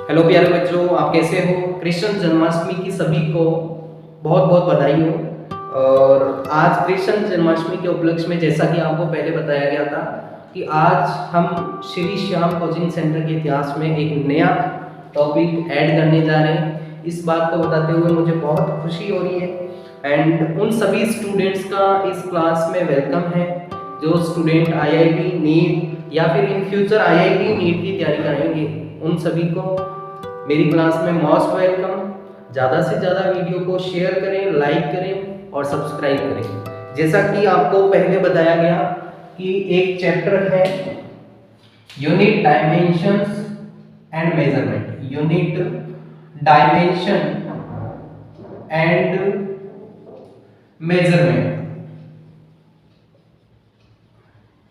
Hello प्यारे बच्चों, आप कैसे हो। कृष्ण जन्माष्टमी की सभी को बहुत बहुत बधाई हो। और आज कृष्ण जन्माष्टमी के उपलक्ष्य में जैसा कि आपको पहले बताया गया था कि आज हम श्री श्याम कोचिंग सेंटर के इतिहास में एक नया टॉपिक ऐड करने जा रहे हैं। इस बात को बताते हुए मुझे बहुत खुशी हो रही है एंड उन सभी स्टूडेंट्स का इस क्लास में वेलकम है जो स्टूडेंट आईआईटी नीट या फिर इन फ्यूचर आईआईटी नीट की तैयारी करेंगे। उन सभी को मेरी क्लास में मोस्ट वेलकम। ज़्यादा से ज़्यादा वीडियो को शेयर करें, लाइक करें और सब्सक्राइब करें। जैसा कि आपको पहले बताया गया कि एक चैप्टर है unit dimensions and measurement. Unit dimension and measurement.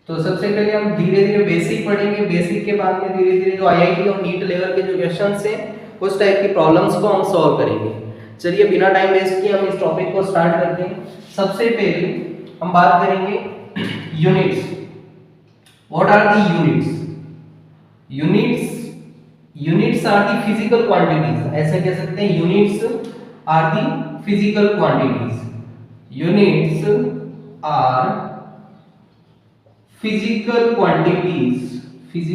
तो सबसे पहले हम धीरे धीरे बेसिक पढ़ेंगे। बेसिक के बाद में धीरे धीरे जो आईआईटी और नीट लेवल के जो क्वेश्चंस हैं उस टाइप की प्रॉब्लम्स को हम सॉल्व करेंगे। चलिए बिना टाइम वेस्ट किए हम इस टॉपिक को स्टार्ट करते हैं। सबसे पहले हम बात करेंगे units. What are the units? Units are the physical quantities. ऐसे कह सकते हैं units are the physical quantities. Units are physical quantities which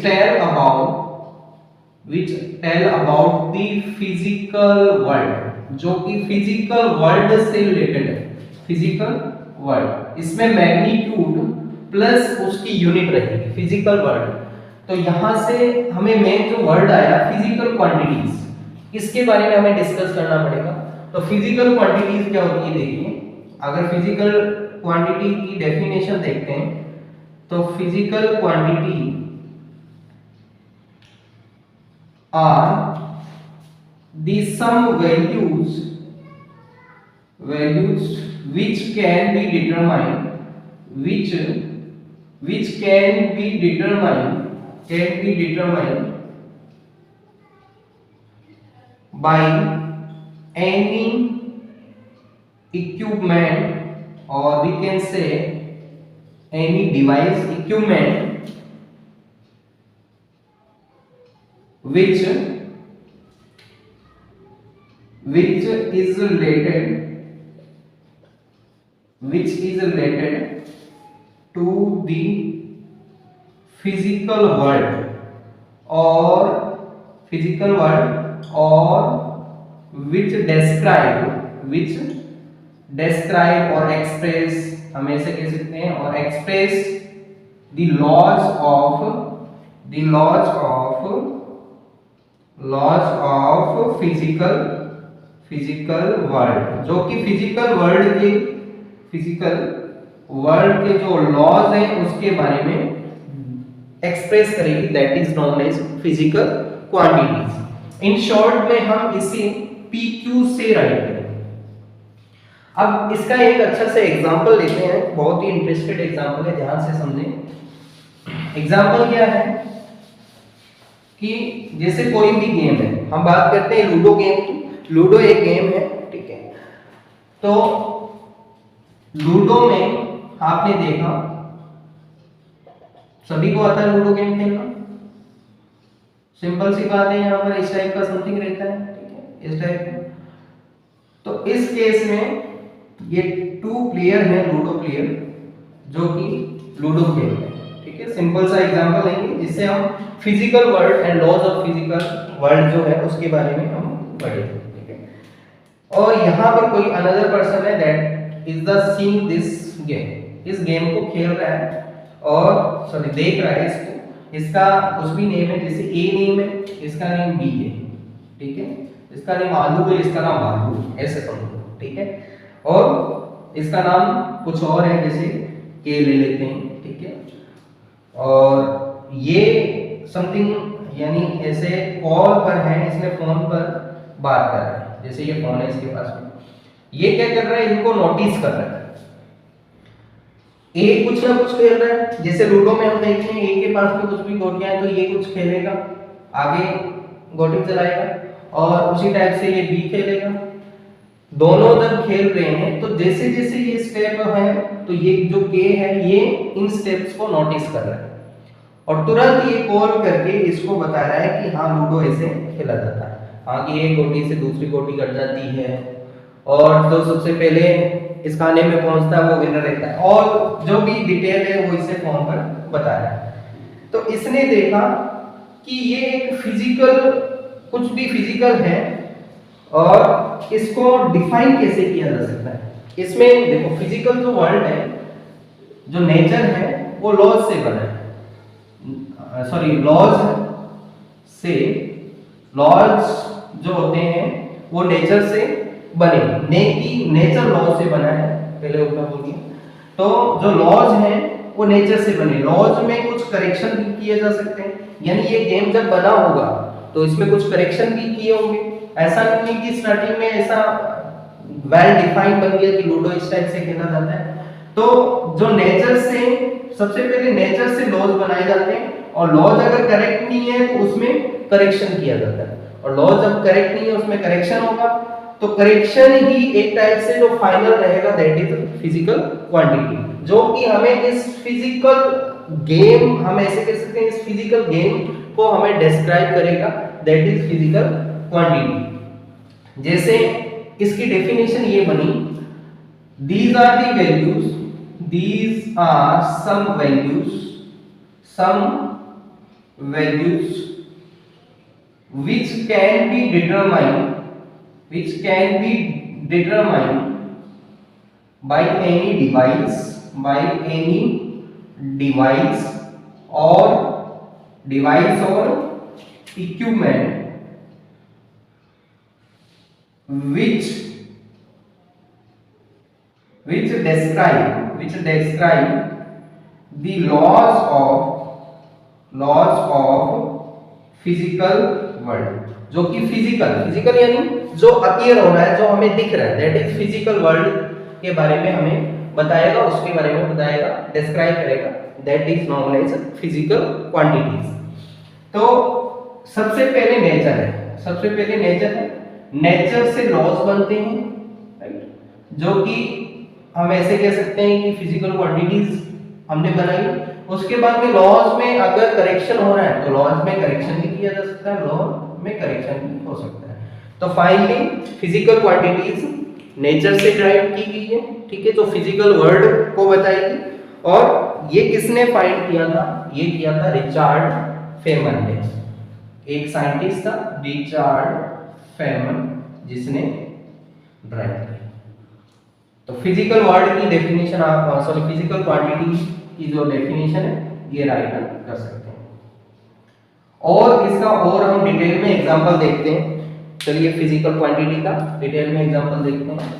tell about the physical world, जो कि फिजिकल वर्ल्ड से रिलेटेड है। फिजिकल वर्ल्ड, इसमें मैग्नीट्यूड प्लस उसकी यूनिट रहेगी फिजिकल वर्ल्ड। तो यहां से हमें मेन जो वर्ड आया फिजिकल क्वांटिटीज, इसके बारे में हमें डिस्कस करना पड़ेगा। तो फिजिकल क्वांटिटीज क्या होती है देखिए। अगर फिजिकल क्वांटिटी की डेफिनेशन देखते हैं तो physical quantity are the some values which can be determined by any equipment, or we can say any device equipment which is related to the physical world or which describe or express, हम ऐसे कह सकते हैं, और express the laws of physical world, जो कि physical world के जो लॉज हैं उसके बारे में एक्सप्रेस करेगी। That is known as physical quantities. In short में हम इसे पीक्यू से राइट करेंगे। अब इसका एक अच्छा सा एग्जांपल लेते हैं, बहुत ही इंटरेस्टेड एग्जांपल है, ध्यान से समझें। एग्जांपल क्या है कि जैसे कोई भी गेम है, हम बात करते हैं लूडो गेम की। लूडो एक गेम है, ठीक है। तो लूडो में आपने देखा, सभी को आता है लूडो गेम खेलना। सिंपल सी बात है, यहाँ पर इस टाइप का समथिंग रहता है, ठीक है, इस टाइप का। तो इस केस में ये 2 प्लेयर हैं, लूडो प्लेयर, जो कि लूडो खेल रहे हैं, ठीक है। सिंपल सा एग्जांपल लेंगे जिससे हम physical world and laws of physical world जो है उसके बारे में हम पढ़ेंगे, ठीक है। और यहाँ पर कोई अनदर पर्सन है that is the seeing this game. इस गेम को खेल रहा है और सॉरी देख रहा है इसको। इसका कुछ भी नेम है, जैसे ए नेम है, इसका नेम बी है, ठीक है। इसका नेम आलू है, इसका नाम आलू है, ऐसे समझो, ठीक है। और इसका नाम कुछ और है, जैसे के ले लेते हैं, ठीक है। और ये समथिंग यानी ऐसे कॉल पर है, इसने फोन पर बात कर रहा है, जैसे ये फोन है इसके पास में। ये क्या कर रहा है, इनको नोटिस कर रहा है। ए कुछ ना कुछ खेल रहा है, जैसे लूडो में हम देखते हैं ए के पास में कुछ भी गोटियां हैं तो ये कुछ खेलेगा, आगे गोटी चलाएगा। और उसी टाइप से ये बी खेलेगा, दोनों जब खेल रहे हैं तो जैसे जैसे ये स्टेप है तो ये जो के है ये इन स्टेप्स को नोटिस कर रहा है और तुरंत ये कॉल करके इसको बता रहा है कि हाँ लूडो ऐसे खेला जाता है, हाँ कि एक गोटी से दूसरी गोटी कट जाती है और जो सबसे पहले इस खाने में पहुंचता है वो विनर रहता है और जो भी डिटेल है वो इसे फोन पर बता रहा है। तो इसने देखा कि ये एक फिजिकल, कुछ भी फिजिकल है और इसको डिफाइन कैसे किया जा सकता है। इसमें देखो फिजिकल जो वर्ल्ड है, जो नेचर है वो लॉज से बना है, सॉरी लॉज से, लॉज जो होते हैं वो नेचर से बने, नेचर लॉ से बना है, पहले ऊपर बोलिए। तो जो लॉज हैं वो नेचर से बने, लॉज में कुछ करेक्शन भी किए जा सकते हैं, यानी ये गेम जब बना होगा तो इसमें कुछ करेक्शन भी किए होंगे। ऐसा नहीं है कि स्टार्टिंग में ऐसा वेल डिफाइंड बन गया कि लूडो इस टाइप से खेला जाता है। तो जो नेचर से, सबसे पहले नेचर से लॉज बनाए जाते हैं और लॉज अगर करेक्ट नहीं है तो उसमें करेक्शन किया जाता है और लॉज जब करेक्ट नहीं है उसमें करेक्शन होगा। तो करेक्शन ही एक टाइप से जो फाइनल रहेगा दैट इज फिजिकल क्वांटिटी, जो कि हमें इस फिजिकल गेम, हम ऐसे कह सकते हैं इस फिजिकल गेम को हमें डिस्क्राइब करेगा दैट इज फिजिकल क्वांटिटी। जैसे इसकी डेफिनेशन ये बनी, these are the values, these are some values which can be determined by any device or equipment which describe the laws of physical world, जो कि physical यानी जो appear हो रहा है, जो हमें दिख रहा है, दैट इज फिजिकल वर्ल्ड के बारे में हमें बताएगा, उसके बारे में बताएगा, डिस्क्राइब करेगा, that is known as physical quantities. तो सबसे पहले नेचर है, नेचर से लॉज बनते हैं, राइट, जो कि हम ऐसे कह सकते हैं कि फिजिकल क्वांटिटीज हमने बनाई। उसके बाद में लॉज में अगर करेक्शन हो रहा है तो लॉज में करेक्शन भी किया जा सकता है, लॉ में करेक्शन भी हो सकता है। तो फाइनली फिजिकल क्वांटिटीज नेचर से ड्राइव की गई है, ठीक है, जो फिजिकल वर्ल्ड को बताएगी। और ये किसने फाइंड किया था? ये किया था रिचर्ड फेमन ने, एक साइंटिस्ट था रिचर्ड फेमन, जिसने ड्राइव किया। तो फिजिकल वर्ल्ड की डेफिनेशन आप, सॉरी फिजिकल क्वांटिटी की जो डेफिनेशन है ये राइट कर सकते हैं। और इसका और हम डिटेल में एग्जांपल देखते हैं। चलिए फिजिकल क्वांटिटी का डिटेल में एग्जांपल देखते हैं।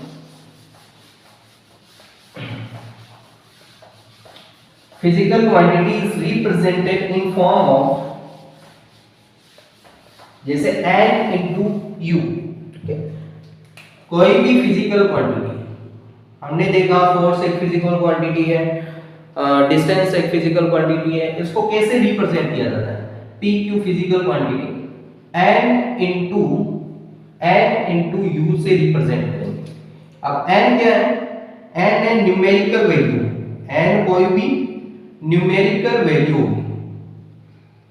Physical quantity is represented in form of, जैसे n into u, ठीक है, कोई भी फिजिकल क्वांटिटी, हमने देखा फोर्स एक फिजिकल क्वांटिटी है, डिस्टेंस एक फिजिकल क्वांटिटी है, इसको कैसे रिप्रेजेंट किया जाता है? p q physical quantity n into u से रिप्रेजेंट करेंगे। अब n क्या है? n है न्यूमेरिकल वैल्यू, n कोई भी न्यूमेरिकल वैल्यू होगी।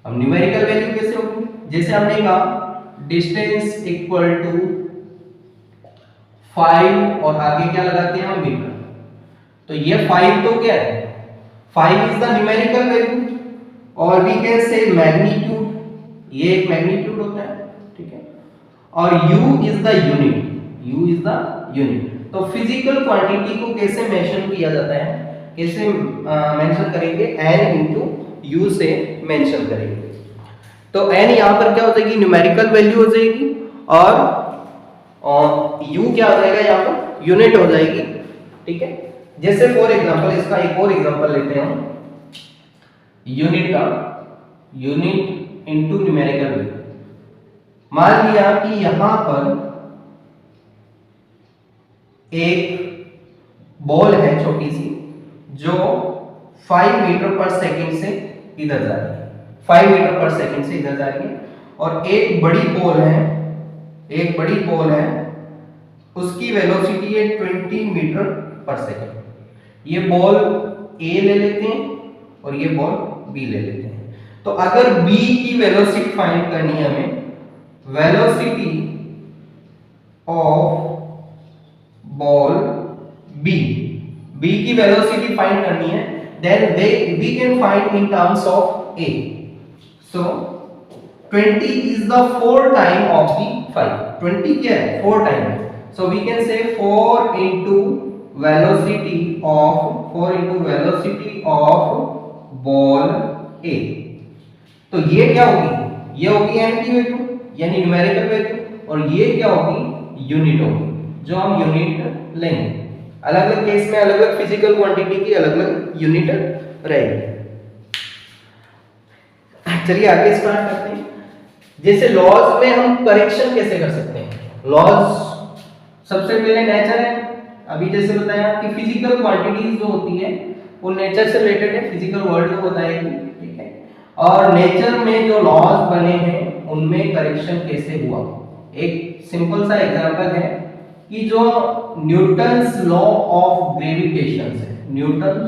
अब न्यूमेरिकल वैल्यू कैसे होगी? जैसे हमने कहा डिस्टेंस इक्वल टू 5 और आगे क्या लगाते हैं हम? मीटर। तो ये 5 तो क्या है? 5 इज द न्यूमेरिकल वैल्यू और वी कैन से मैग्नीट्यूड, ये एक मैग्नीट्यूड होता है, ठीक है, और u इज द यूनिट। तो फिजिकल क्वांटिटी को कैसे मेंशन किया जाता है? कैसे मेंशन करेंगे? n into u से मेंशन करेंगे। तो n यहां पर क्या हो जाएगी? न्यूमेरिकल वैल्यू हो जाएगी और u क्या हो जाएगा? यहां पर यूनिट हो जाएगी, ठीक है। जैसे फॉर एग्जांपल, इसका एक और एग्जांपल लेते हैं हम, यूनिट का, यूनिट इनटू न्यूमेरिकल वैल्यू। मान लिया कि यहां पर एक बॉल है छोटी सी, जो 5 मीटर पर सेकंड से इधर जा रही है, 5 मीटर पर सेकंड से इधर जा रही है, और एक बड़ी बॉल है उसकी वेलोसिटी है 20 मीटर पर सेकेंड। ये बॉल ए ले लेते हैं और ये बॉल बी ले लेते हैं। तो अगर बी की वेलोसिटी फाइंड करनी है हमें, velocity of ball B, B की वेलोसिटी फाइंड करनी है, then we can find in terms of A. So 20 is the 4 time of the 5। 20 क्या है? 4 टाइम है। So we can say 4 into velocity of ball A। तो ये क्या होगी? ये होगी m की वैल्यू यानी न्यूमेरिकल वैल्यू, और ये क्या होगी? यूनिट होगी, जो हम यूनिट लेंगे। अलग अलग केस में अलग अलग फिजिकल क्वांटिटी की अलग अलग यूनिट रहेगी। चलिए आगे स्टार्ट करते हैं। जैसे लॉज में हम करेक्शन कैसे कर सकते हैं? लॉज सबसे पहले नेचर है। अभी जैसे बताया कि फिजिकल क्वांटिटीज जो होती है वो नेचर से रिलेटेड है, फिजिकल वर्ल्ड को बताएगी, ठीक है। और नेचर में जो लॉज बने हैं उनमें करेक्शन कैसे हुआ? एक सिंपल सा एग्जांपल है कि जो न्यूटन्स लॉ ऑफ ग्रेविटेशन है, न्यूटन्स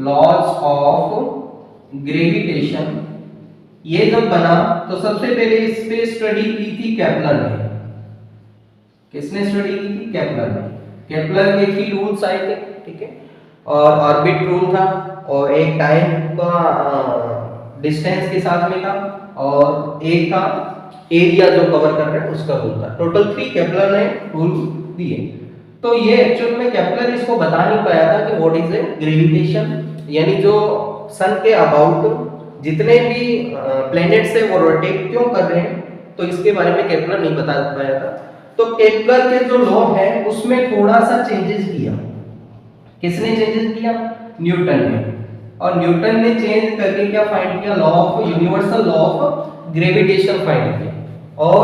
लॉज ऑफ ग्रेविटेशन, ये जब बना तो सबसे पहले इस पे स्टडी की थी केपलर ने। किसने स्टडी की थी? केपलर ने। केपलर के 3 रूल्स आए थे, ठीक है। और ऑर्बिट रूल था, और एक टाइम का डिस्टेंस के साथ में था, और एक था एरिया जो कवर कर रहे हैं उसका रूल था। टोटल 3 केपलर ने रूल दिए। तो ये एक्चुअल में केपलर इसको बता नहीं पाया था कि व्हाट इज ए ग्रेविटेशन, यानी जो सन के अबाउट जितने भी प्लैनेट्स है वो रोटेट क्यों कर रहे हैं, तो इसके बारे में केपलर नहीं बता पाया था। तो केपलर के जो लॉ है उसमें थोड़ा सा चेंजेस किया। किसने चेंजेस किया? न्यूटन ने। और न्यूटन ने चेंज करके क्या फाइंड किया? Law of universal law of gravitation find किया। और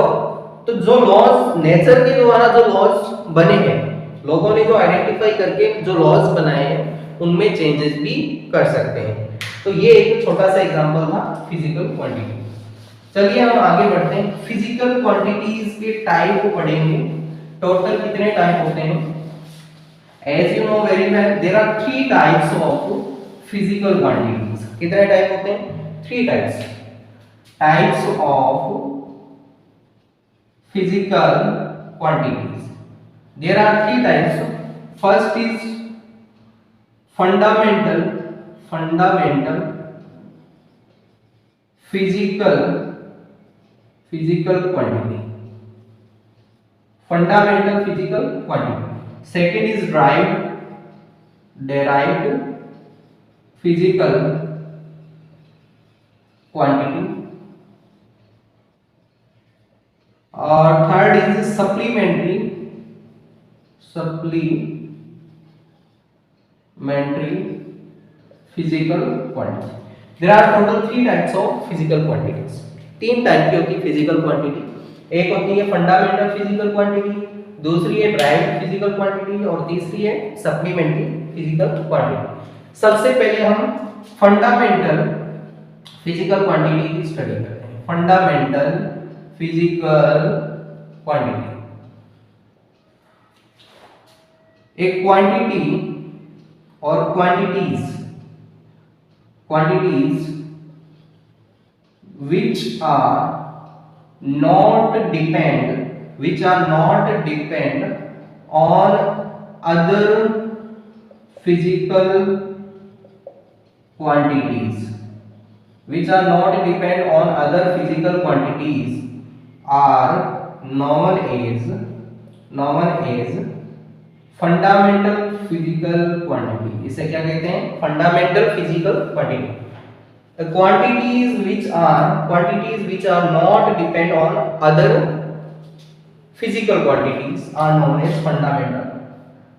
तो जो लॉज नेचर के द्वारा जो लॉज बने हैं, लोगों ने जो आइडेंटिफाई करके जो लॉज बनाए हैं उनमें चेंजेस भी कर सकते हैं। तो ये एक छोटा सा एग्जांपल था फिजिकल क्वांटिटी। चलिए हम आगे बढ़ते हैं। फिजिकल क्वांटिटीज के टाइप को पढ़ेंगे। टोटल कितने टाइप होते हैं? As you know very well, there are 3 types of physical quantities. कितने टाइप होते हैं? 3 types of physical quantities. There are 3 types. First is fundamental physical quantity. Fundamental physical quantity. Second is derived physical quantity. और third is supplementary physical quantity. There are total 3 types of physical quantities. 3 type की होती है physical quantity. एक होती है fundamental physical quantity, दूसरी है derived physical quantity, और तीसरी है सप्लीमेंट्री फिजिकल क्वांटिटी। सबसे पहले हम फंडामेंटल फिजिकल क्वांटिटी की स्टडी करते हैं। फंडामेंटल फिजिकल क्वांटिटी एक क्वांटिटी और quantities which are not depend on other physical quantities, are known as fundamental physical quantity. इसे क्या कहते हैं? Fundamental physical quantity. Quantities which are not depend on other physical quantities are known as fundamental।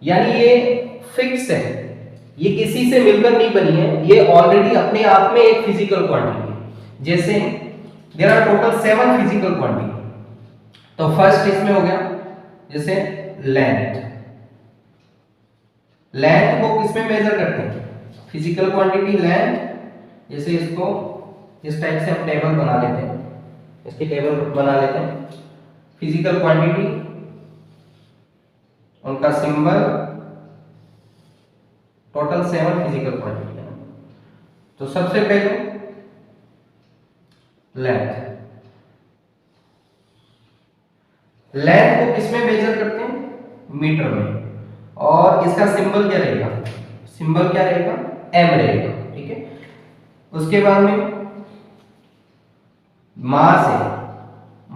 यानी ये fix है, ये किसी से मिलकर नहीं बनी है, ये ऑलरेडी अपने आप में एक फिजिकल क्वांटिटी है। जैसे there are total 7 physical quantity. तो फर्स्ट इसमें हो गया जैसे लेंथ को किसमें मेजर करते हैं? Physical quantity length. जैसे इसको इस टाइप से हम टेबल बना लेते हैं, इसकी टेबल बना लेते हैं। फिजिकल क्वांटिटी उनका सिंबल, टोटल 7 फिजिकल क्वांटिटी है। तो सबसे पहले लेंथ, लेंथ को किसमें मेजर करते हैं? मीटर में। और इसका सिंबल क्या रहेगा? सिंबल क्या रहेगा? एम रहेगा, ठीक है। उसके बाद में मास है,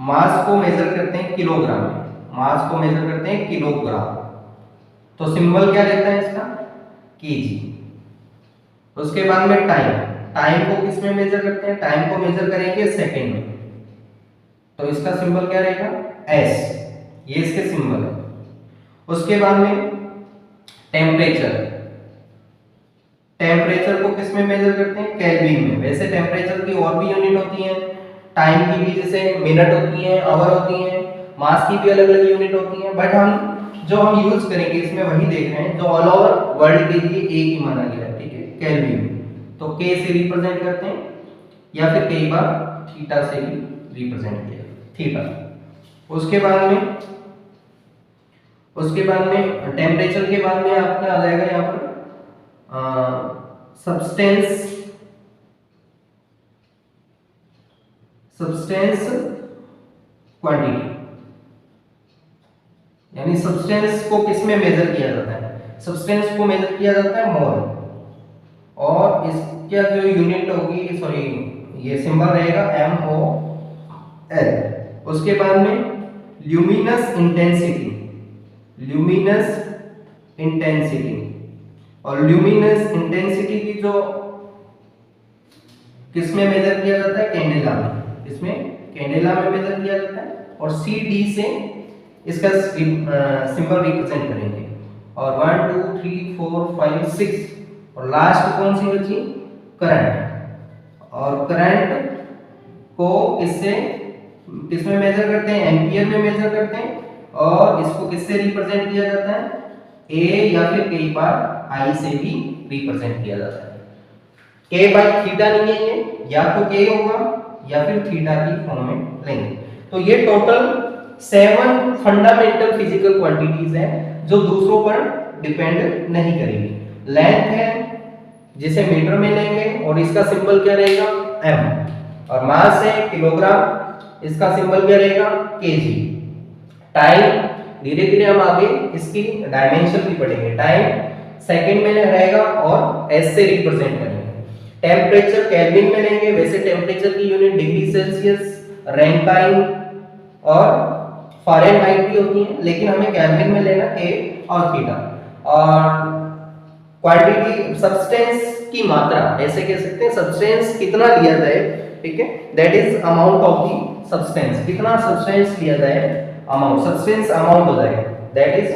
मास को मेजर करते हैं किलोग्राम में, मास को मेजर करते हैं किलोग्राम। तो सिंबल क्या रहता है इसका? केजी। उसके बाद में टाइम, टाइम को किस में मेजर करते हैं? टाइम को मेजर करेंगे सेकंड में, तो इसका सिंबल क्या रहेगा? एस, ये इसके सिंबल है। उसके बाद में टेम्परेचर, टेम्परेचर को किस में मेजर करते हैं? केल्विन में। वैसे टेम्परेचर की और भी यूनिट होती हैं, टाइम की भी, जैसे मिनट होती है, आवर होती है, मास की भी अलग अलग यूनिट होती है, बट हम यूज करेंगे इसमें वही देख रहे हैं जो ऑल ओवर वर्ल्ड के लिए एक ही माना गया है, ठीक है, केल्विन। तो के से रिप्रेजेंट करते हैं, या फिर कई बार थीटा से भी रिप्रेजेंट किया, थीटा। उसके बाद में टेम्परेचर के बाद में आपका आ जाएगा यहाँ पर सब्सटेंस क्वांटिटी, यानी सब्सटेंस को किस में मेजर किया जाता है? सब्सटेंस को मेजर किया जाता है मोल, और इसका जो यूनिट होगी, सॉरी, ये सिंबल रहेगा MOL। उसके बाद में ल्यूमिनस इंटेंसिटी, ल्यूमिनस इंटेंसिटी, और ल्यूमिनस इंटेंसिटी की जो किस में मेजर किया जाता है? कैंडेला में। इसमें कैंडेला में मेजर किया जाता है, और CD से इसका सिंबल रिप्रेजेंट करेंगे। और 1 2 3 4 5 6, और लास्ट कौन सी बची? करंट। और करंट को किससे, किसमें मेजर करते हैं? एम्पियर में मेजर करते हैं। और इसको किससे रिप्रेजेंट किया जाता है? A, या फिर कई बार I से भी रिप्रेजेंट किया जाता है। K बाई थीटा नहीं है ये, या तो K होगा या फिर थीटा की फॉर्म में लेंगे। तो ये टोटल 7 फंडामेंटल फिजिकल क्वांटिटीज है जो दूसरों पर डिपेंड नहीं करेगी। लेंथ है जिसे मीटर में लेंगे, और इसका सिंबल क्या रहेगा? M। और मास है किलोग्राम, इसका सिंबल क्या रहेगा? केजी। टाइम, धीरे धीरे हम आगे इसकी डायमेंशन भी पढ़ेंगे। टाइम सेकंड में रहेगा और एस से रिप्रेजेंट करेंगे। टेम्परेचर केल्विन में लेंगे, वैसे टेम्परेचर की यूनिट डिग्री सेल्सियस, रैंकाइन और फ़ारेनहाइट भी होती है, लेकिन हमें केल्विन में लेना K और थीटा। और क्वांटिटी, सब्सटेंस की मात्रा, ऐसे कह सकते हैं सब्सटेंस कितना लिया जाए, ठीक है, that is amount of the substance, कितना सब्सटेंस लिया जाए, अमाउंट, सब्सटेंस अमाउंट हो जाएगा, दैट इज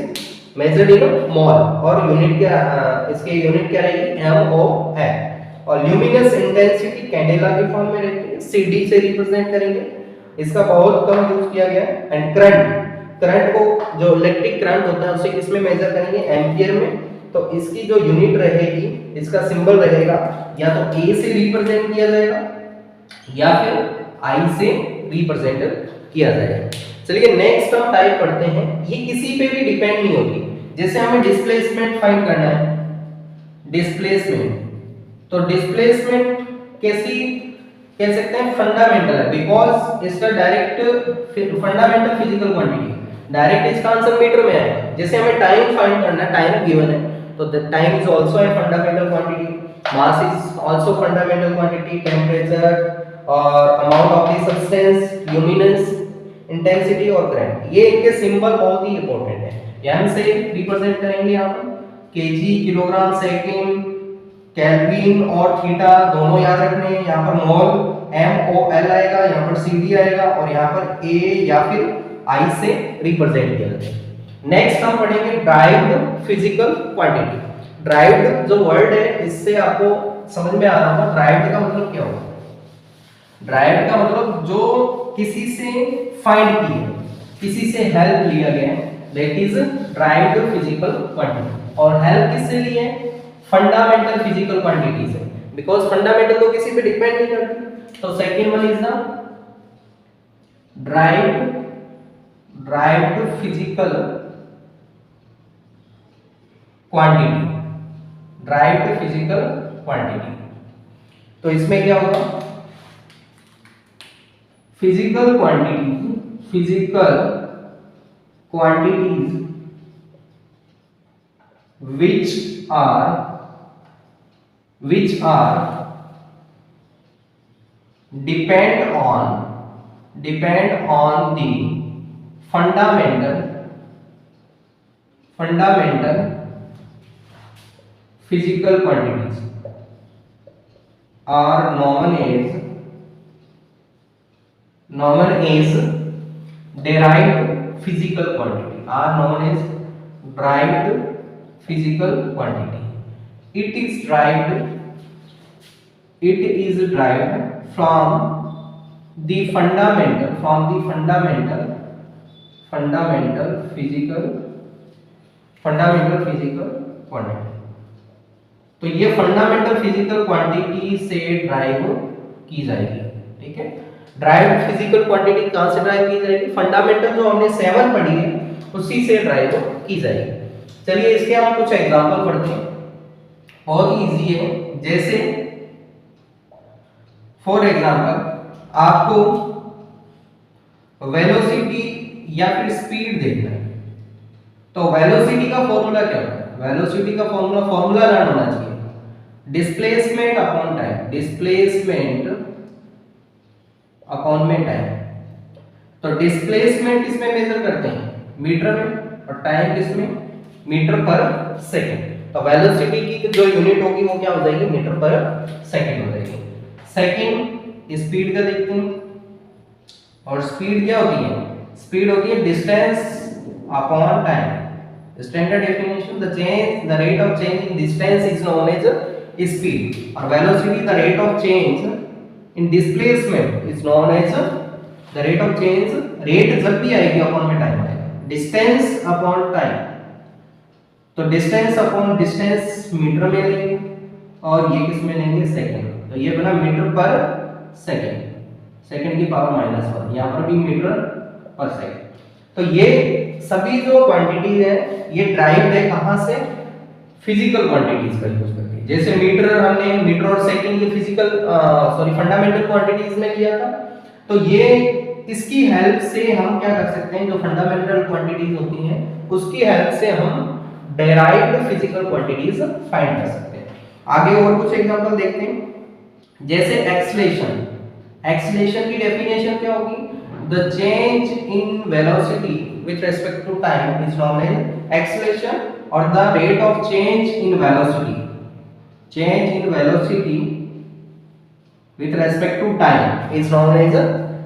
मेजर्ड इन मोल। और यूनिट क्या, इसके यूनिट क्या रहेगी? MOL। और ल्यूमिनस इंटेंसिटी कैंडेला की फॉर्म में रहती है, CD से रिप्रेजेंट करेंगे, इसका बहुत कम यूज किया गया है। एंड करंट, करंट को, जो इलेक्ट्रिक करंट होता है उसे किसमें मेजर करेंगे? एम्पियर में। तो इसकी जो यूनिट रहेगी, इसका सिंबल रहेगा, या तो A से रिप्रेजेंट किया जाएगा या फिर I से रिप्रेजेंट किया जाएगा। चलिए नेक्स्ट हम टाइप पढ़ते हैं, ये किसी पे भी डिपेंड नहीं होती। जैसे हमें डिस्प्लेसमेंट फाइंड करना है, डिस्प्लेसमेंट, तो डिस्प्लेसमेंट कैसी कह सकते हैं? फंडामेंटल है, बिकॉज इसका direct fundamental physical quantity, direct इसका आंसर मीटर में आएगा। जैसे हमें टाइम फाइंड करना है, टाइम गिवन है, तो the time is also a fundamental quantity, mass is also fundamental quantity, temperature और amount of the substance, luminance, intensity और करंट, ये इनके सिंबल बहुत ही इंपॉर्टेंट है। एम से रिप्रेजेंट करेंगे यहाँ पर, केजी, किलोग्राम, सेकंड, केल्विन और थीटा दोनों याद रखने हैं। यहाँ पर मोल MOL आएगा, यहाँ पर CD आएगा, और यहाँ पर A या फिर I से रिप्रेजेंट किया जाता है। नेक्स्ट हम पढ़ेंगे ड्राइव्ड फिजिकल क्वांटिटी। ड्राइव्ड जो वर्ड है, इससे आपको समझ में आ रहा होगा ड्राइव्ड का मतलब क्या होगा। ड्राइव्ड का मतलब जो किसी से फाइंड की है, किसी से हेल्प लिया गया है, that is derived physical quantity. और हेल्प किससे ली है? फंडामेंटल फिजिकल क्वांटिटी से, बिकॉज फंडामेंटल तो किसी पे डिपेंड नहीं करती। तो second one is the derived physical quantity, derived physical quantity. तो इसमें क्या होगा, physical quantities which are depend on the fundamental physical quantities are known as derived physical quantity, it is derived from the fundamental physical quantity। तो ये fundamental physical quantity से drive की जाएगी, ठीक है। ड्राइव्ड फिजिकल क्वांटिटी कहां से drive की जाएगी, फंडामेंटल जो हमने 7 पढ़ी है उसी से ड्राइव की जाएगी। चलिए इसके हम कुछ एग्जांपल पढ़ते हैं, बहुत ही इजी है। जैसे फॉर एग्जांपल आपको वेलोसिटी या फिर स्पीड देखना है, तो वेलोसिटी का फॉर्मूला क्या होता है, वेलोसिटी का फॉर्मूला लर्न होना चाहिए, डिस्प्लेसमेंट अपॉन टाइम। तो डिस्प्लेसमेंट किसमें मेजर करते हैं, मीटर में, और टाइम किसमें, मीटर पर सेकंड। तो वेलोसिटी की जो यूनिट होगी वो क्या हो जाएगी, मीटर पर सेकंड हो जाएगी। सेकंड स्पीड का देखते हैं, और स्पीड क्या होती है, स्पीड होती है distance upon time. Standard definition, the rate of change in distance is known as speed, और velocity, the rate of change in displacement is known as the rate of change। rate जब भी आएगी upon में time आएगा, distance upon time, तो distance upon distance metre में लेंगे, और ये किस में लेंगे, सेकंड। तो ये बना मीटर पर सेकंड, सेकंड की पावर -1, यहाँ पर भी मीटर पर सेकंड। तो ये सभी जो क्वांटिटी है ये ड्राइव्ड है कहां से, फिजिकल क्वांटिटीज का यूज करके। जैसे मीटर, हमने मीटर और सेकंड ये फिजिकल फंडामेंटल क्वांटिटीज में लिया था, तो ये इसकी हेल्प से हम क्या कर सकते हैं, जो फंडामेंटल क्वांटिटीज होती हैं उसकी हेल्प से हम डेराइव्ड फिजिकल क्वांटिटीज फाइंड कर सकते हैं। आगे और कुछ एग्जांपल देखते हैं। जैसे एक्सेलरेशन की डेफिनेशन क्या होगी, the change in velocity with respect to time is known as acceleration, or the rate of change in velocity with respect to time is known as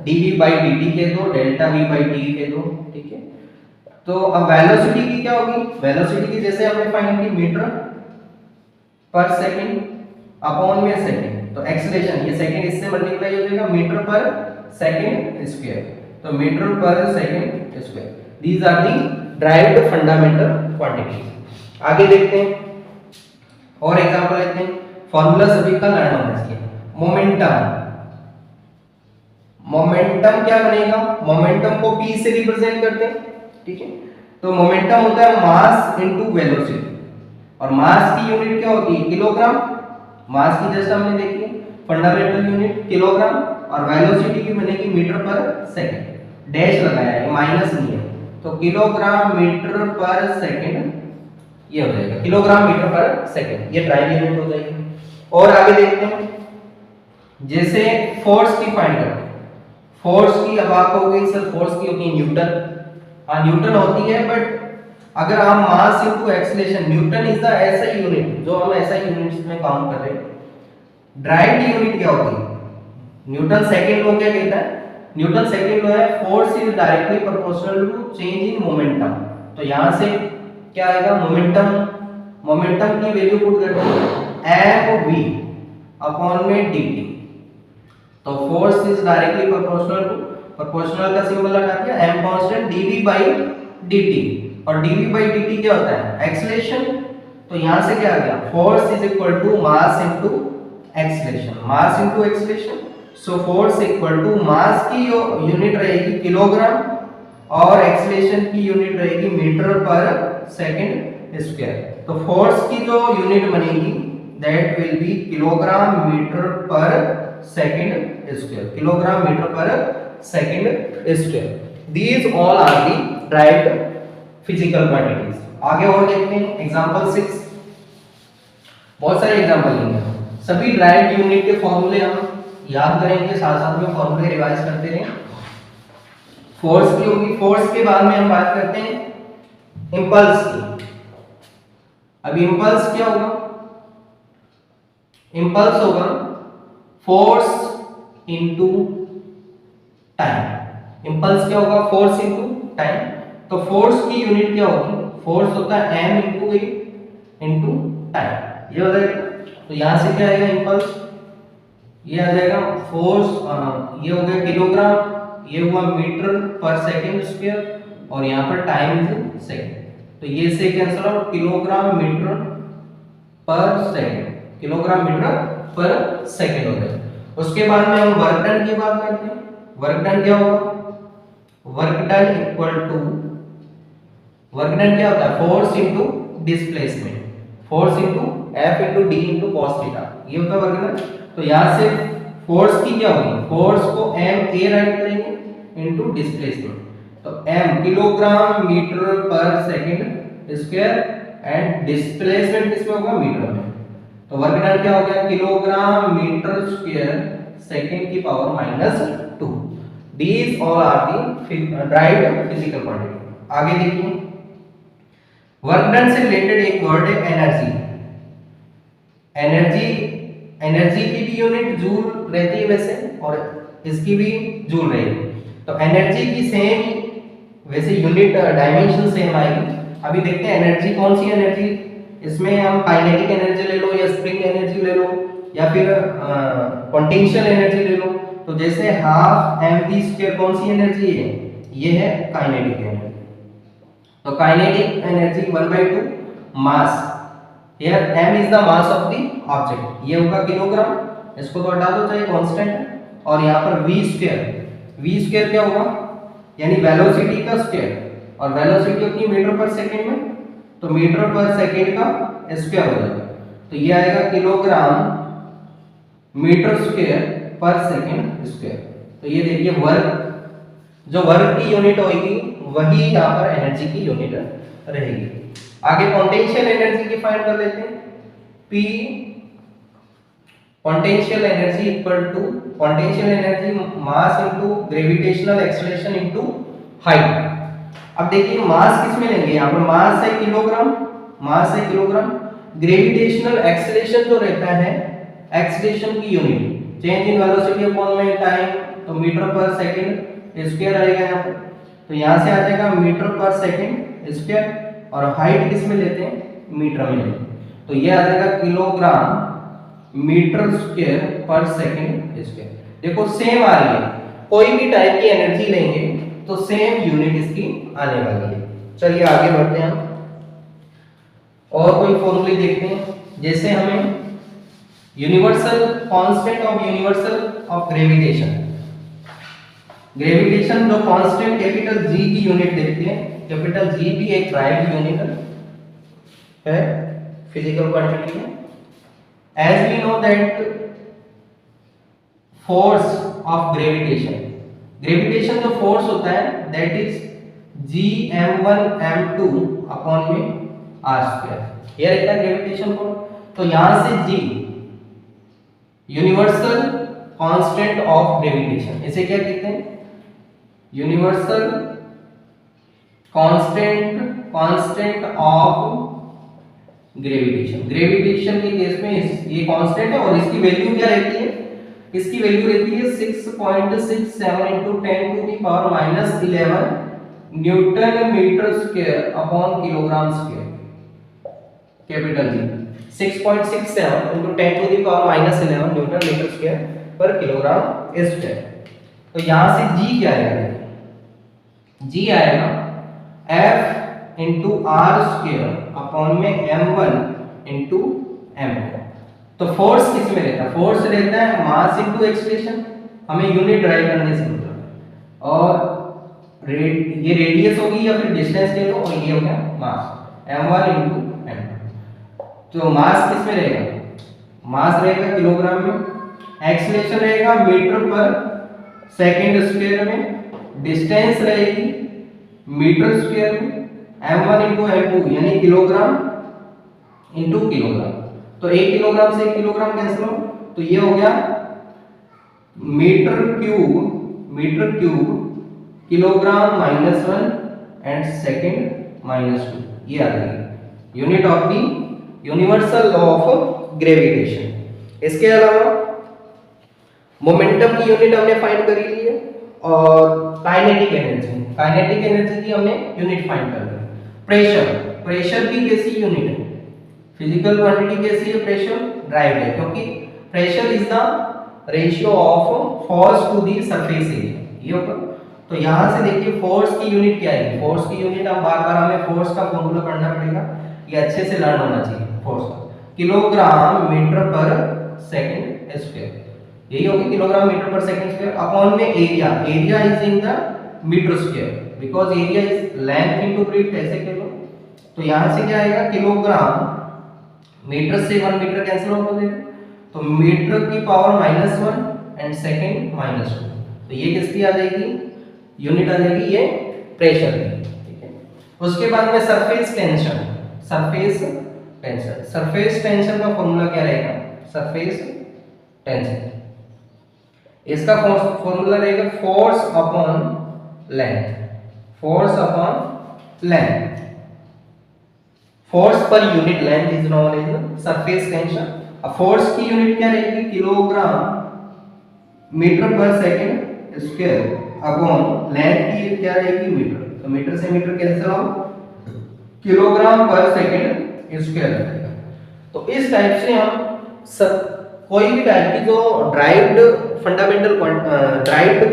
dv by dt के दो, delta v by t के दो, ठीक है। तो अब velocity की क्या होगी, वेलोसिटी की जैसे हमने फाइंड की मीटर पर सेकंड अपॉन में सेकंड, तो एक्सेलरेशन ये सेकंड इससे मल्टीप्लाई हो जाएगा, मीटर पर सेकंड स्क्वायर, तो मीटर पर second square. These are the derived fundamental quantities. आगे देखते हैं और एग्जांपल लेते हैं। फॉर्मूला सभी का लर्न होना चाहिए। मोमेंटम क्या बनेगा, मोमेंटम को p से रिप्रेजेंट करते हैं, ठीक है। तो मोमेंटम होता है मास इनटू वेलोसिटी, और मास की यूनिट क्या होती है, किलोग्राम। मास की जैसे हमने देखी फंडामेंटल यूनिट किलोग्राम, और वेलोसिटी की बनेगी मीटर पर सेकंड। डैश लगाया है, माइनस नहीं है, तो किलोग्राम मीटर पर सेकंड ये हो जाएगा, किलोग्राम मीटर पर सेकंड, ये ड्राइव यूनिट हो जाएगी। और आगे देखते हैं, जैसे फोर्स की फाइंड करते हैं। फोर्स की अब आप कहोगे सर फोर्स की होती है न्यूटन, हाँ न्यूटन होती है, बट अगर हम मास into acceleration, Newton is the SI unit, जो हम एसआई यूनिट्स में काउंट कर रहे हैं। ड्राइव्ड यूनिट क्या होती है, न्यूटन सेकंड लॉ क्या कहता है, न्यूटन सेकंड लॉ है force is directly proportional to change in momentum. तो यहां से क्या आएगा, मोमेंटम की वैल्यू पुट करते हैं mv अपॉन में dt। तो फोर्स इज डायरेक्टली प्रोपोर्शनल का सिंबल लगा दिया, m constant dv by dt, और dv by dt क्या होता है, एक्सेलरेशन। तो यहां से क्या आ गया, force is equal to mass into acceleration, mass into acceleration. So force equal to mass की यूनिट रहेगी किलोग्राम, और एक्सेलरेशन की यूनिट रहेगी मीटर पर सेकंड स्क्वायर। तो फोर्स की जो यूनिट बनेगी that will be kilogram metre पर सेकंड स्क्वायर, किलोग्राम मीटर पर second square. These all are the right physical quantities. आगे और देखते हैं एग्जांपल 6। बहुत सारे एग्जांपल लेंगे, सभी ड्राइव्ड यूनिट के फॉर्मूले हम याद करेंगे, साथ साथ में फॉर्मूले रिवाइज करते रहें। फोर्स की होगी, फोर्स के बाद में हम बात करते हैं इंपल्स की। अब इंपल्स क्या होगा? इंपल्स होगा फोर्स इनटू टाइम। इंपल्स क्या होगा? Force into time. तो फोर्स की यूनिट क्या होगी? फोर्स होता है m इनटू ए इनटू टाइम, ये हो जाएगा। तो यहां से क्या आएगा? इंपल्स ये आ जाएगा फोर्स, ये हो गया किलोग्राम, ये हुआ मीटर पर सेकंड स्क्वायर, और यहाँ पर टाइम इज सेकंड। तो ये से कैंसिल आउट, किलोग्राम मीटर पर सेकंड, किलोग्राम मीटर पर सेकंड हो गया। उसके बाद में हम वर्क डन की बात करते हैं। वर्क डन क्या होगा? Work done equal to, work done क्या होता है? Force into displacement, force into F into D into cos theta, ये होता है वर्क डन। तो यहां से फोर्स की क्या होगी? फोर्स को m a राइट करेंगे इनटू डिस्प्लेसमेंट, तो m किलोग्राम मीटर पर सेकंड स्क्वायर एंड डिस्प्लेसमेंट किसमें होगा? मीटर में। तो वर्क डन क्या हो गया? किलोग्राम मीटर स्क्वायर सेकंड की power -2। These all are the right physical quantity. आगे देखिए, वर्क डन से रिलेटेड एक वर्ड है एनर्जी। एनर्जी, एनर्जी की भी यूनिट जूल रहती है वैसे, और इसकी भी जूल रहेगी। तो एनर्जी की सेम वैसे यूनिट डायमेंशन सेम आएगी। अभी देखते हैं एनर्जी कौन सी एनर्जी, इसमें हम काइनेटिक एनर्जी ले लो, या स्प्रिंग एनर्जी ले लो, या फिर पोटेंशियल एनर्जी ले लो। तो जैसे हाफ mv² कौन सी एनर्जी है? ये है काइनेटिक एनर्जी। तो kinetic energy 1/2 mass, here m is the mass of the object, ये होगा किलोग्राम, इसको तो हटा दो चाहे कांस्टेंट है। और यहाँ पर v² क्या होगा? यानी वेलोसिटी का स्क्वायर, और वेलोसिटी होती है मीटर पर सेकंड में, तो मीटर पर सेकंड का स्क्वायर हो जाएगा। तो ये आएगा किलोग्राम मीटर स्क्वायर पर सेकंड स्क्वायर। तो ये देखिए वर्क, जो वर्क की यूनिट होगी वही यहाँ पर एनर्जी की यूनिट रहेगी। आगे पोटेंशियल एनर्जी की फाइंड कर लेते हैं। P potential energy equal to, potential energy mass into gravitational acceleration into height. अब देखिए मास किस में लेंगे? यहाँ पर मास है किलोग्राम, मास है किलोग्राम। ग्रेविटेशनल एक्सेलरेशन जो रहता है, एक्सेलरेशन की unit change in velocity upon में टाइम, तो मीटर पर सेकंड स्क्वायर आएगा यहाँ पर। तो यहाँ से आ जाएगा मीटर पर सेकंड स्क्वायर, और हाइट किस में लेते हैं? मीटर में लेते हैं। तो ये आ जाएगा किलोग्राम मीटर स्क्वायर पर सेकंड स्क्वायर। देखो सेम आ रही है, कोई भी टाइप की एनर्जी लेंगे तो सेम यूनिट इसकी आने वाली है। चलिए आगे बढ़ते हैं हम, और कोई फॉर्मूले देखते हैं। जैसे हमें universal constant of gravitation, gravitation जो कांस्टेंट कैपिटल G की यूनिट देखते हैं। कैपिटल G भी एक ड्राइव्ड यूनिट है, फिजिकल क्वांटिटी है। As we know that force of gravitation, gravitation जो force होता है that is Gm1 m2 upon में r², ये रहता है ग्रेविटेशन फोर्स। तो यहां से G universal constant of gravitation, इसे क्या कहते हैं? Universal constant of gravitation. Gravitation के केस में ये कांस्टेंट है, और इसकी वैल्यू क्या रहती है? इसकी वैल्यू रहती है 6.67 into 10 to the power -11 newton metre square upon kilogram square. Capital G 6.67 into 10 to the power -11 newton metre square पर किलोग्राम स्क्वायर। तो यहां से G क्या आएगा? G आएगा F into R square upon में m1 इंटू m2। तो force किस में रहता है? फोर्स रहता है मास इंटू एक्सेलरेशन, हमें यूनिट ड्राइव करने से मतलब है। और ये रेडियस होगी या फिर डिस्टेंस ले लो, और ये हो गया मास m1 इंटू m2। तो मास किस में रहेगा, मास रहेगा किलोग्राम में, एक्सीलरेशन रहेगा मीटर पर सेकंड स्क्वायर में, डिस्टेंस रहेगी मीटर स्क्वायर में, m1 इंटू m2 यानी किलोग्राम इंटू किलोग्राम। तो 1 किलोग्राम से 1 किलोग्राम कैंसिल हो, तो ये हो गया metre cube kilogram -1 and second -2, ये आ गई unit of the universal law of gravitation. इसके अलावा मोमेंटम की यूनिट हमने फाइंड कर ली है और काइनेटिक एनर्जी की हमने यूनिट फाइंड कर ली। प्रेशर की कैसी यूनिट है, फिजिकल क्वांटिटी कैसी है, प्रेशर ड्राइव है, क्योंकि pressure is the ratio of force to the surface area, ये होगा। तो यहां से देखिए फोर्स की यूनिट क्या है, फोर्स की यूनिट हम बार बार हमें फोर्स का फॉर्मूला पढ़ना पड़ेगा, ये अच्छे से लर्न होना चाहिए। फोर्स का किलोग्राम मीटर पर सेकंड स्क्वायर, यही होगी किलोग्राम मीटर पर सेकंड स्क्वायर अपॉन में area is in the metre square, because area is length into breadth, ऐसे कह लो। तो यहां से क्या आएगा, किलोग्राम मीटर से 1 मीटर कैंसिल आउट हो जाएगा, तो मीटर की पावर -1 एंड सेकंड -2, तो ये किसकी आ जाएगी, यूनिट आ जाएगी ये प्रेशर की, ठीक है। उसके बाद में सरफेस टेंशन का फॉर्मूला क्या रहेगा, सरफेस टेंशन, इसका फॉर्मूला रहेगा फोर्स अपॉन लेंथ, फोर्स पर unit length is known as surface tension. अब फोर्स की यूनिट क्या रहेगी, किलोग्राम मीटर पर सेकंड स्क्वायर अपॉन लेंथ की क्या रहेगी, मीटर, तो मीटर से मीटर कैंसिल हो, किलोग्राम पर सेकंड स्क्वायर रहेगा। तो इस टाइप से हम कोई भी टाइप की जो ड्राइव्ड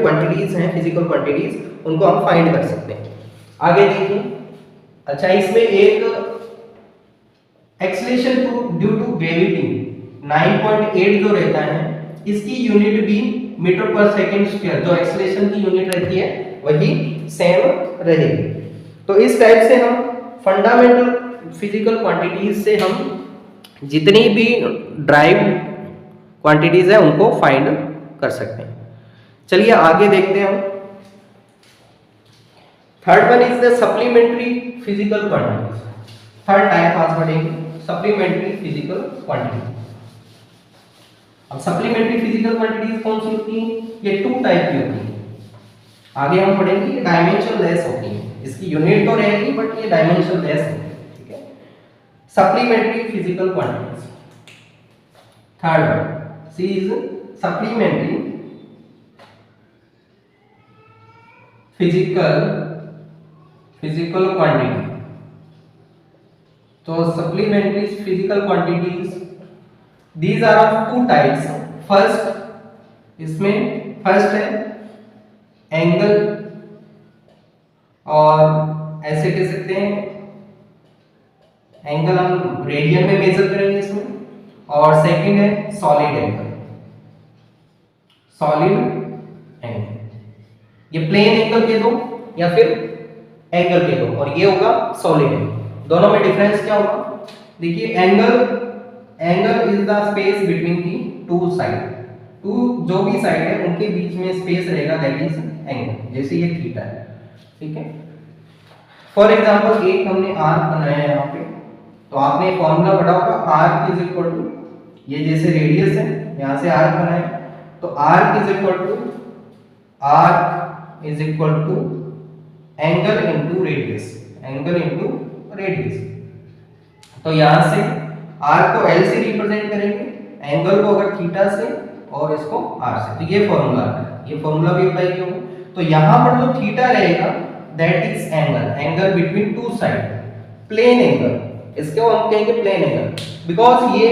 क्वांटिटीज हैं, फिजिकल क्वांटिटीज, उनको हम फाइंड कर सकते हैं। आगे देखिए, अच्छा इसमें एक एक्सीलरेशन ड्यू टू ग्रेविटी 9.8 जो रहता है, इसकी यूनिट भी मीटर पर सेकंड स्क्वायर, जो एक्सीलरेशन की यूनिट रहती है वही सेम रहेगी। तो इस टाइप से हम फंडामेंटल फिजिकल क्वांटिटीज से हम जितनी भी ड्राइव क्वांटिटीज है उनको फाइंड कर सकते हैं। चलिए आगे देखते हैं हम। Third one is the supplementary physical quantities. Third type आज पढ़ेंगे सप्लीमेंट्री फिजिकल क्वांटिटी। अब सप्लीमेंट्री फिजिकल क्वांटिटीज कौन सी होती हैं, ये 2 टाइप की होती हैं। आगे हम पढ़ेंगे ये डायमेंशन लेस होती है, इसकी यूनिट तो रहेगी बट ये डायमेंशन लेस होती है, ठीक है। Supplementary physical quantities, third one see is supplementary physical quantity. तो supplementary physical quantities these are of 2 types. First है एंगल, और ऐसे कह सकते हैं एंगल हम रेडियन में मेजर करेंगे इसमें, और सेकंड है सॉलिड एंगल। ये प्लेन एंगल कह दो या फिर एंगल कह दो, और ये होगा सॉलिड एंगल। दोनों में डिफरेंस क्या होगा, देखिए angle is the space between the 2 side, जो भी साइड है उनके बीच में स्पेस रहेगा, दैट इज एंगल। जैसे ये थीटा है, ठीक है। फॉर एग्जांपल एक हमने आर्क बनाया है यहाँ पे, तो आपने फॉर्मूला पढ़ा होगा आर्क इज इक्वल टू, ये जैसे रेडियस है यहाँ से आर्क बनाया, तो arc is equal to angle into radius. तो यहाँ से आर्क को एल से रिप्रेजेंट करेंगे, एंगल को अगर थीटा से, और इसको आर से। तो ये फॉर्मूला है, ये फॉर्मूला भी अप्लाई किया होगा। तो यहाँ पर जो थीटा रहेगा that is angle between 2 side, plane angle, इसको हम कहेंगे प्लेन एंगल, बिकॉज ये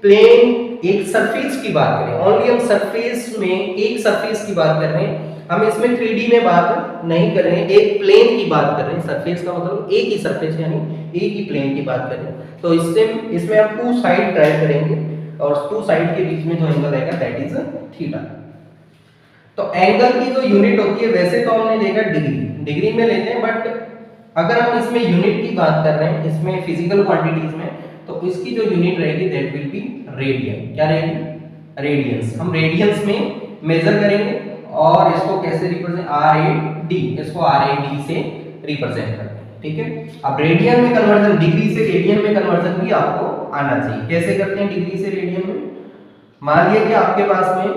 प्लेन एक सरफेस की बात करें, ओनली हम सरफेस में एक सरफेस की बात कर रहे हैं, हम इसमें 3D में बात नहीं कर रहे हैं, एक प्लेन की बात कर रहे हैं। सरफेस का मतलब एक ही सरफेस यानी एक ही प्लेन की बात कर रहे हैं। तो इसमें हम 2 साइड ड्राइव करेंगे, और 2 साइड के बीच में जो एंगल रहेगा दैट इज थीटा। तो एंगल की जो यूनिट होती है, वैसे तो हमने देखा डिग्री में लेते हैं, बट अगर हम इसमें यूनिट की बात कर रहे हैं, इसमें फिजिकल क्वांटिटीज में, तो इसकी जो यूनिट रहेगी दैट विल बी रेडियन। क्या रहेगी? रेडियंस। हम रेडियंस में मेजर करेंगे और इसको कैसे रिप्रेजेंट, RAD, इसको RAD से रिप्रेजेंट करते हैं, ठीक है। अब रेडियन में कन्वर्जन, डिग्री से रेडियन में कन्वर्जन भी आपको आना चाहिए। कैसे करते हैं डिग्री से रेडियन में? मान लिया कि आपके पास में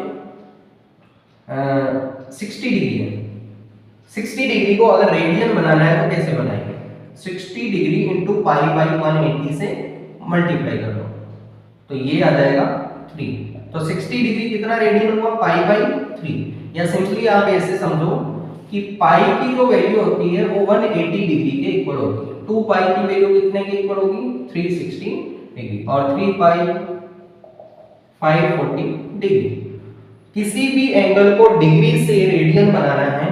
60 डिग्री है। 60 डिग्री को अगर रेडियन बनाना है तो कैसे बनाएंगे? 60 डिग्री इंटू पाई बाई 180 से मल्टीप्लाई कर दो तो ये आ जाएगा 3। तो 60 डिग्री कितना रेडियन हुआ? Pi by 3। या सिंपली आप ऐसे समझो कि पाई की जो वैल्यू होती है वो 180 डिग्री के इक्वल होती है। 2 पाई की वैल्यू कितने के इक्वल होगी? 360 डिग्री। और 3 पाई 540 डिग्री। किसी भी एंगल को डिग्री से रेडियन बनाना है,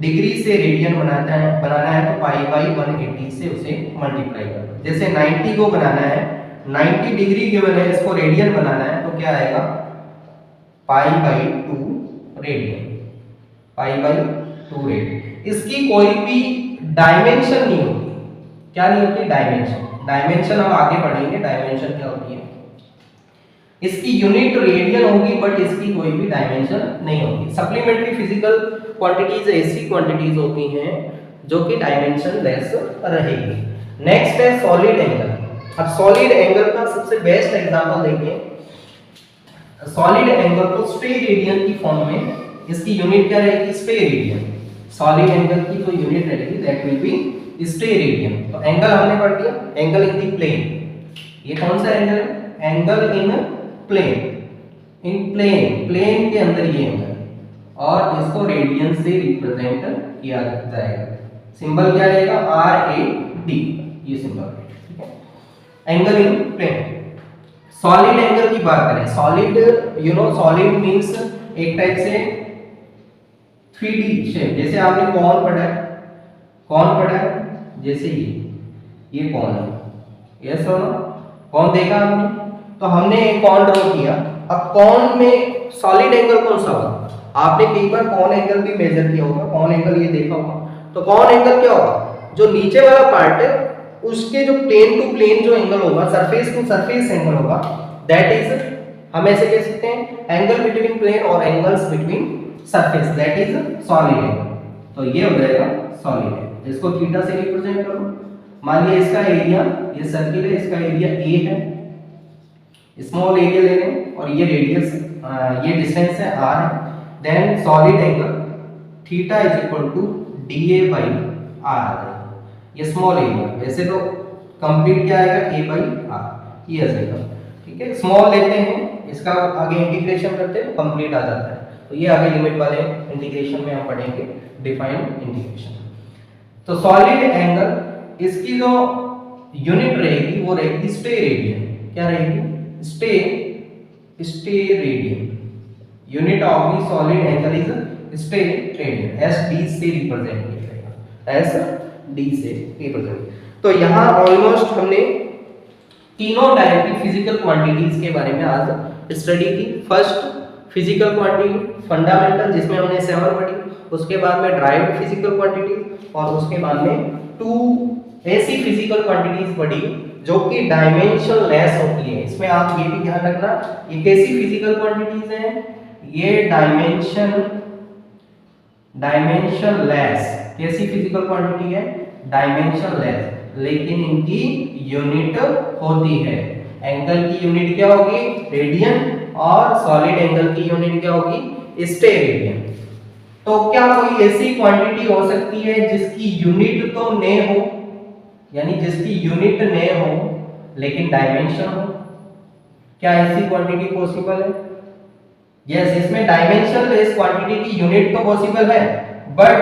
डिग्री से रेडियन बनाना है तो पाई बाई 180 से उसे मल्टीप्लाई कर दो। जैसे 90 को बनाना है, 90 डिग्री गिवन है, इसको रेडियन बनाना है तो क्या आएगा? Pi by 2 radian, pi by 2 radian. इसकी कोई भी डायमेंशन नहीं होती। क्या नहीं होती? डायमेंशन। डायमेंशन हम आगे पढ़ेंगे, डायमेंशन क्या होती है। इसकी यूनिट रेडियन होगी बट इसकी कोई भी डायमेंशन नहीं होगी। सप्लीमेंट्री फिजिकल क्वांटिटीज ऐसी क्वांटिटीज होती हैं जो कि डायमेंशन लेस रहेगी। नेक्स्ट है सॉलिड एंगल। अब सॉलिड एंगल का सबसे बेस्ट एग्जांपल देखिए। सॉलिड एंगल को स्टेरेडियन की फॉर्म में, इसकी यूनिट क्या रहेगी? स्टेरेडियन। सॉलिड एंगल की जो यूनिट रहेगी दैट विल बी स्टेरेडियन। तो एंगल हमने पढ़ लिया, एंगल इन द प्लेन। ये कौन सा एंगल है? Angle in plane. In plane, plane के अंदर ये एंगल और इसको रेडियन से रिप्रेजेंट किया जाएगा। सिंबल क्या रहेगा? RAD, ये सिंबल, ठीक है। Angle in plane. Solid angle की बात करें, सॉलिड सॉलिड मींस एक टाइप से 3D शेप। जैसे आपने कौन पढ़ा है, कौन पढ़ा है? जैसे ये कौन है, यस और नो? कौन देखा आपने? तो हमने एक कौन ड्रॉ किया। अब कौन में सॉलिड एंगल कौन सा होगा? आपने कई बार कौन एंगल भी मेजर किया होगा, कौन एंगल ये देखा होगा। तो कौन एंगल क्या होगा? जो नीचे वाला पार्ट है उसके जो प्लेन टू प्लेन जो एंगल होगा, सरफेस टू सरफेस एंगल होगा, दैट इज, हम ऐसे कह सकते हैं, एंगल बिटवीन प्लेन और angles between surface, that is solid angle. तो ये हो जाएगा सॉलिड एंगल। इसको थीटा से रिप्रेजेंट करो। मान लिया इसका एरिया, ये सर्किल है, इसका एरिया A है, स्मॉल एरिया ले रहे हैं और ये रेडियस, ये डिस्टेंस है R है। Then solid angle theta is equal to DA by R। ये स्मॉल एरिया, वैसे तो कंप्लीट क्या आएगा? A बाई R, ये आ जाएगा, ठीक है। स्मॉल लेते हैं, इसका आगे इंटीग्रेशन करते हैं, कंप्लीट आ जाता है। तो ये आगे लिमिट वाले इंटीग्रेशन में हम पढ़ेंगे, डिफाइंड इंटीग्रेशन। तो सॉलिड एंगल, इसकी जो यूनिट रहेगी वो रहेगी स्टेरेडियन। क्या रहेगी? Steradian. Unit of the solid angle is steradian. SD से रिप्रेजेंट किया जाएगा, SD से रिप्रेजेंट। तो यहाँ ऑलमोस्ट हमने तीनों टाइप की फिजिकल क्वांटिटीज के बारे में आज स्टडी की। फर्स्ट फिजिकल क्वांटिटी फंडामेंटल, जिसमें हमने 7 पढ़ी। उसके बाद में ड्राइव्ड फिजिकल क्वांटिटीज और उसके बाद में 2 ऐसी फिजिकल क्वांटिटीज पढ़ी जो कि डायमेंशन लेस होती है। इसमें आप ये भी ध्यान रखना, ये कैसी फिजिकल क्वांटिटीज हैं? ये डायमेंशन लेस। कैसी फिजिकल क्वांटिटी है? डायमेंशन लेस, लेकिन इनकी यूनिट होती है। एंगल की यूनिट क्या होगी? रेडियन। और सॉलिड एंगल की यूनिट क्या होगी? स्टेरेडियन। तो क्या कोई ऐसी क्वांटिटी हो सकती है जिसकी यूनिट तो न हो, यानी जिसकी यूनिट न हो लेकिन डायमेंशन हो? क्या ऐसी क्वांटिटी पॉसिबल है? यस, इसमें डायमेंशन लेस क्वांटिटी की यूनिट तो पॉसिबल है, बट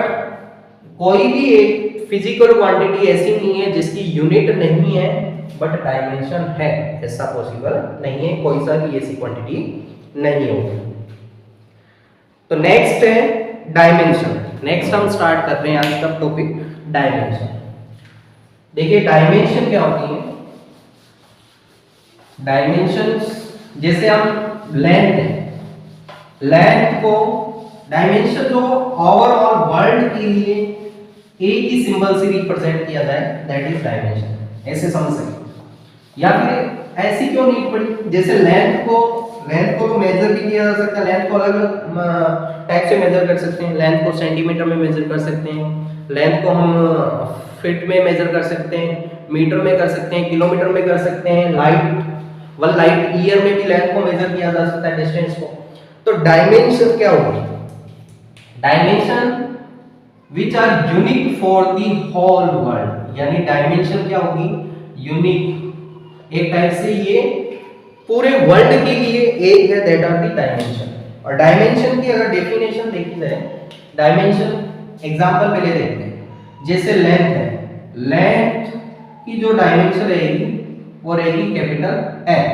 कोई भी एक फिजिकल क्वांटिटी ऐसी नहीं है जिसकी यूनिट नहीं है बट डायमेंशन है, ऐसा पॉसिबल नहीं है। कोई सा भी ऐसी क्वांटिटी नहीं होगी। तो नेक्स्ट है डायमेंशन। नेक्स्ट हम स्टार्ट कर रहे हैं आज का टॉपिक, डायमेंशन। देखिए डायमेंशन क्या होती है? डायमेंशन, जैसे हम लेंथ है, लेंथ को डायमेंशन जो ओवरऑल वर्ल्ड के लिए एक ही सिंबल से रिप्रेजेंट किया जाए, दैट इज डायमेंशन। ऐसे समझ सकते हैं। या फिर ऐसी क्यों नीड पड़ी? जैसे लेंथ को तो मेजर भी किया जा सकता है, लेंथ को अलग अलग टाइप से मेजर कर सकते हैं। लेंथ को सेंटीमीटर में मेजर कर सकते हैं, लेंथ को हम फीट में मेजर कर सकते हैं, मीटर में कर सकते हैं, किलोमीटर में कर सकते हैं, वन लाइट ईयर में भी लेंथ को मेजर किया जा सकता है, डिस्टेंस को। तो डायमेंशन क्या होगी? Dimension which are unique for the whole world, यानी डायमेंशन क्या होगी? यूनिक, एक टाइप से ये पूरे वर्ल्ड के लिए एक है, दैट आर द डायमेंशन। और डायमेंशन की अगर डेफिनेशन देखी जाए, डायमेंशन एग्जांपल पहले देखते हैं। जैसे लेंथ है, लेंथ की जो डायमेंशन रहेगी वो रहेगी कैपिटल एल।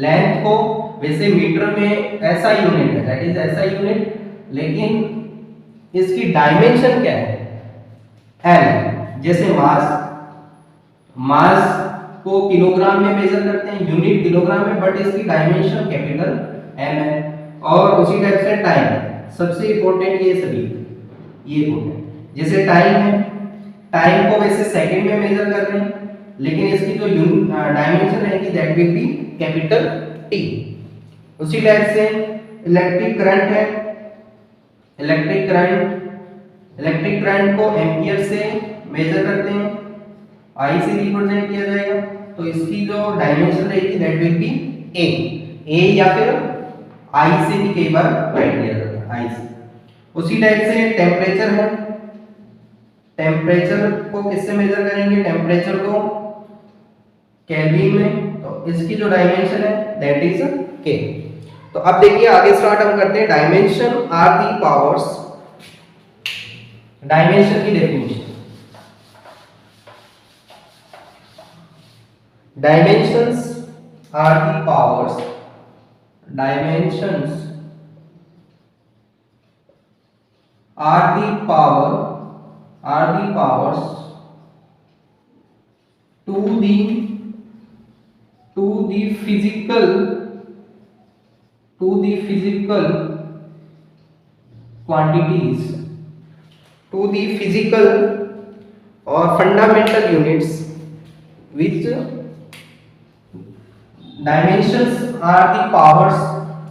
लेंथ को वैसे मीटर में ऐसा यूनिट है, दैट इज ऐसा यूनिट, लेकिन इसकी डायमेंशन क्या है? एल। जैसे मास को किलोग्राम में मेजर करते हैं, यूनिट किलोग्राम में, बट इसकी डायमेंशन कैपिटल एम है। और उसी टाइप से टाइम, सबसे इंपॉर्टेंट ये सभी ये इंपॉर्टेंट। जैसे टाइम है, टाइम को वैसे सेकंड में मेजर कर रहे हैं, लेकिन इसकी जो डायमेंशन है कि that will B capital T. उसी टाइप से इलेक्ट्रिक करंट है, इलेक्ट्रिक करंट को एम्पियर से मेजर करते हैं, आई से रिप्रेजेंट किया जाएगा, तो इसकी जो डायमेंशन रहेगी दैट विल बी ए या फिर आई से भी कई बार राइट किया जाता है, आई से। उसी टाइप से टेम्परेचर है, टेम्परेचर को किससे मेजर करेंगे? टेम्परेचर को केल्विन में, तो इसकी जो डायमेंशन है दैट इज के। तो अब देखिए आगे स्टार्ट हम करते हैं। Dimension are the powers, dimension की definition. Dimensions are the powers, dimensions are the powers to the physical quantities, to the physical or fundamental units which dimensions are the powers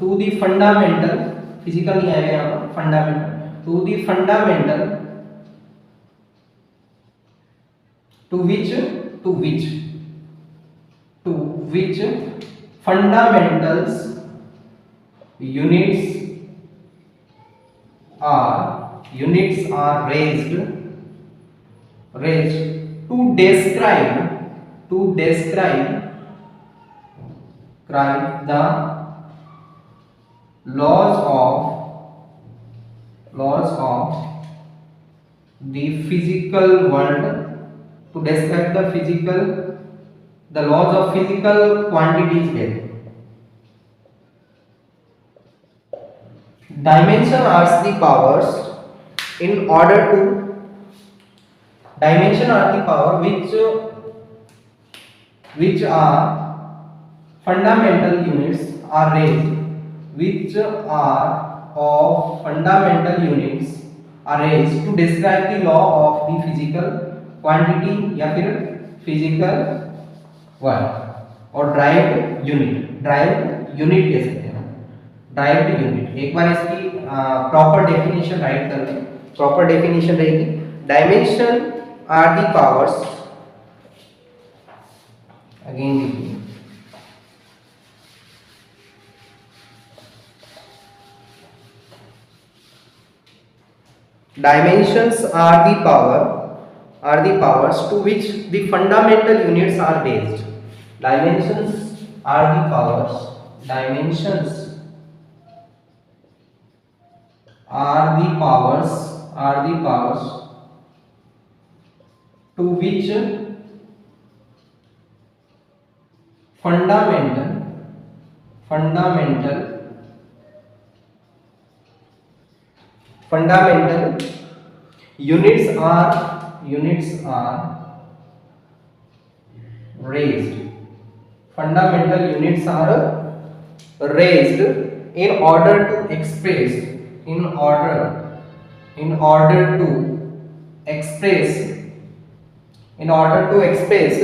to the fundamental, physical नहीं आएगा यहाँ पर, fundamental, to the fundamental, to which fundamentals units are raised to describe the laws of the physical world, to describe the laws of physical quantities there. Dimension are the powers in order to, dimension are the power which are fundamental units are raised, which are of fundamental units are raised to describe the law of the physical quantity या फिर physical word, और derived unit कह सकते हैं, derived unit. एक बार इसकी proper definition write कर लें। प्रॉपर डेफिनेशन रहेगी, dimension are the powers, again देखिए, dimensions are the powers to which the fundamental units are raised. Dimensions are the powers to which fundamental units are raised. Fundamental units are raised in order to express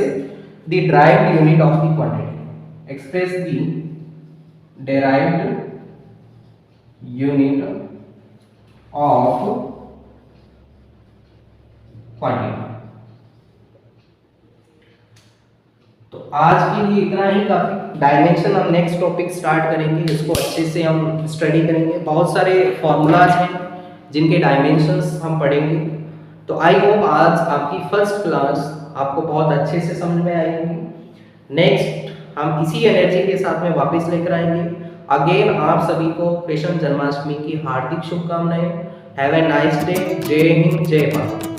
the derived unit of the quantity. express the derived unit of quantity। तो आज के लिए इतना ही काफी। Dimension हम next topic start करेंगे, इसको अच्छे से हम स्टडी करेंगे। बहुत सारे फॉर्मूलाज हैं जिनके डायमेंशंस हम पढ़ेंगे। तो आई होप आज आपकी फर्स्ट क्लास आपको बहुत अच्छे से समझ में आएगी। नेक्स्ट हम इसी एनर्जी के साथ में वापस लेकर आएंगे। अगेन आप सभी को कृष्ण जन्माष्टमी की हार्दिक शुभकामनाएं। Have a nice day. जय हिंद, जय भारत।